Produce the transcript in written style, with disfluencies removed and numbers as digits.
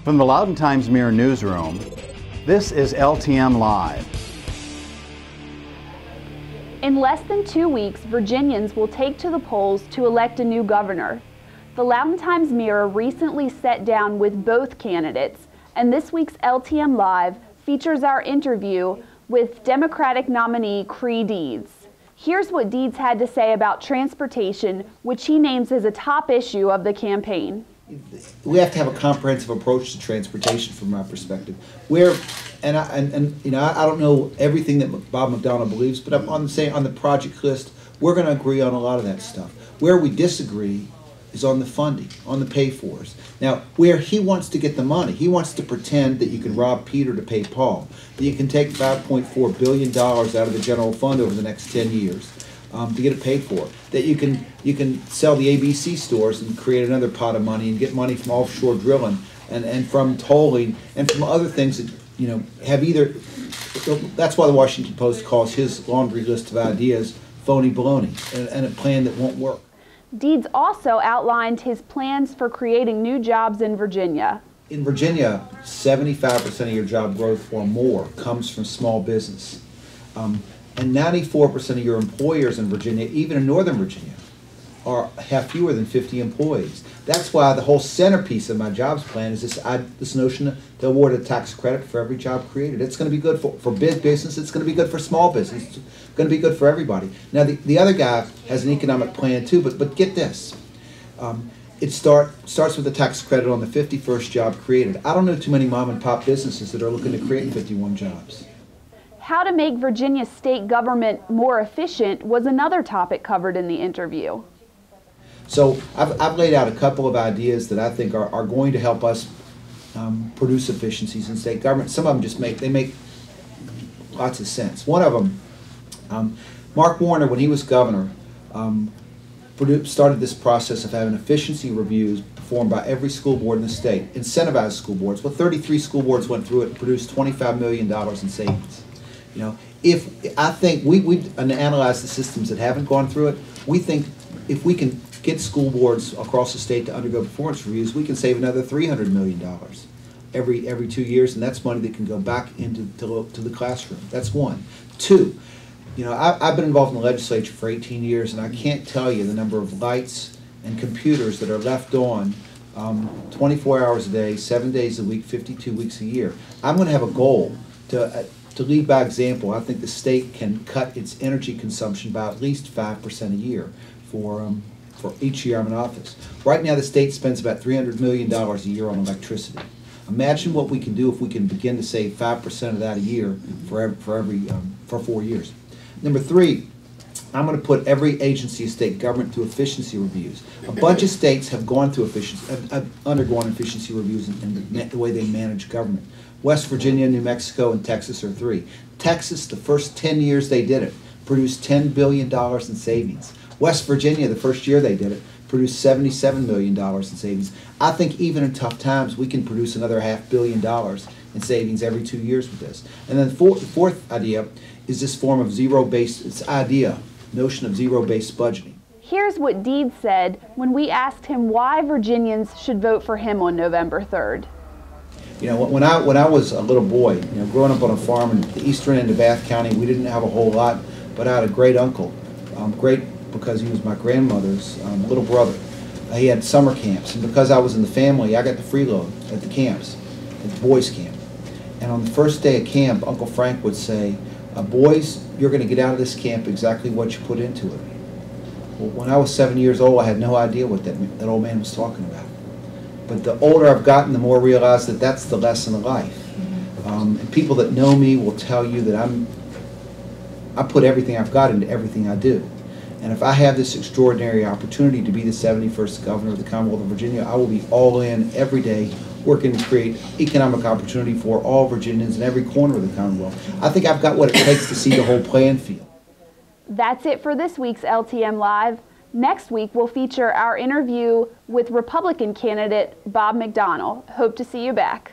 From the Loudoun Times-Mirror newsroom, this is LTM Live. In less than 2 weeks, Virginians will take to the polls to elect a new governor. The Loudoun Times-Mirror recently sat down with both candidates, and this week's LTM Live features our interview with Democratic nominee Creigh Deeds. Here's what Deeds had to say about transportation, which he names as a top issue of the campaign. We have to have a comprehensive approach to transportation from my perspective. I don't know everything that Bob McDonnell believes, but I'm on the project list, we're going to agree on a lot of that stuff. Where we disagree is on the funding, on the pay-fors. Now, where he wants to get the money, he wants to pretend that you can rob Peter to pay Paul, that you can take $5.4 billion out of the general fund over the next 10 years. To get it paid for, that you can sell the ABC stores and create another pot of money and get money from offshore drilling and from tolling and from other things that have either. That's why the Washington Post calls his laundry list of ideas phony baloney and a plan that won't work. Deeds also outlined his plans for creating new jobs in Virginia. In Virginia, 75% of your job growth or more comes from small business. And 94% of your employers in Virginia, even in Northern Virginia, have fewer than 50 employees. That's why the whole centerpiece of my jobs plan is this notion to award a tax credit for every job created. It's going to be good for big business. It's going to be good for small business. It's going to be good for everybody. Now, the other guy has an economic plan too, but get this. It starts with a tax credit on the 51st job created. I don't know too many mom and pop businesses that are looking to create 51 jobs. How to make Virginia's state government more efficient was another topic covered in the interview. So I've laid out a couple of ideas that I think are going to help us produce efficiencies in state government. Some of them just make lots of sense. One of them, Mark Warner, when he was governor, started this process of having efficiency reviews performed by every school board in the state, incentivized school boards. Well, 33 school boards went through it and produced $25 million in savings. I think we've analyzed the systems that haven't gone through it. We think if we can get school boards across the state to undergo performance reviews, we can save another $300 million every 2 years, and that's money that can go back into the classroom. That's one. Two, I've been involved in the legislature for 18 years, and I can't tell you the number of lights and computers that are left on 24 hours a day, 7 days a week, 52 weeks a year. I'm going to have a goal to lead by example. I think the state can cut its energy consumption by at least 5% a year for each year I'm in office. Right now the state spends about $300 million a year on electricity. Imagine what we can do if we can begin to save 5% of that a year for 4 years. Number three, I'm going to put every agency of state government through efficiency reviews. A bunch of states have gone through undergone efficiency reviews in the way they manage government. West Virginia, New Mexico, and Texas are three. Texas, the first 10 years they did it, produced $10 billion in savings. West Virginia, the first year they did it, produced $77 million in savings. I think even in tough times, we can produce another $500 million in savings every 2 years with this. And then the fourth idea is this form of notion of zero-based budgeting. Here's what Deeds said when we asked him why Virginians should vote for him on November 3rd. When I was a little boy, growing up on a farm in the eastern end of Bath County, we didn't have a whole lot, but I had a great uncle, great because he was my grandmother's little brother. He had summer camps, and because I was in the family, I got the freeload at the camps, at the boys' camp. And on the first day of camp, Uncle Frank would say, boys, you're going to get out of this camp exactly what you put into it. Well, when I was 7 years old, I had no idea what that old man was talking about. But the older I've gotten, the more I realize that that's the lesson of life. And people that know me will tell you that I put everything I've got into everything I do. And if I have this extraordinary opportunity to be the 71st governor of the Commonwealth of Virginia, I will be all in every day working to create economic opportunity for all Virginians in every corner of the Commonwealth. I think I've got what it takes to see the whole playing field. That's it for this week's LTM Live. Next week, we'll feature our interview with Republican candidate Bob McDonnell. Hope to see you back.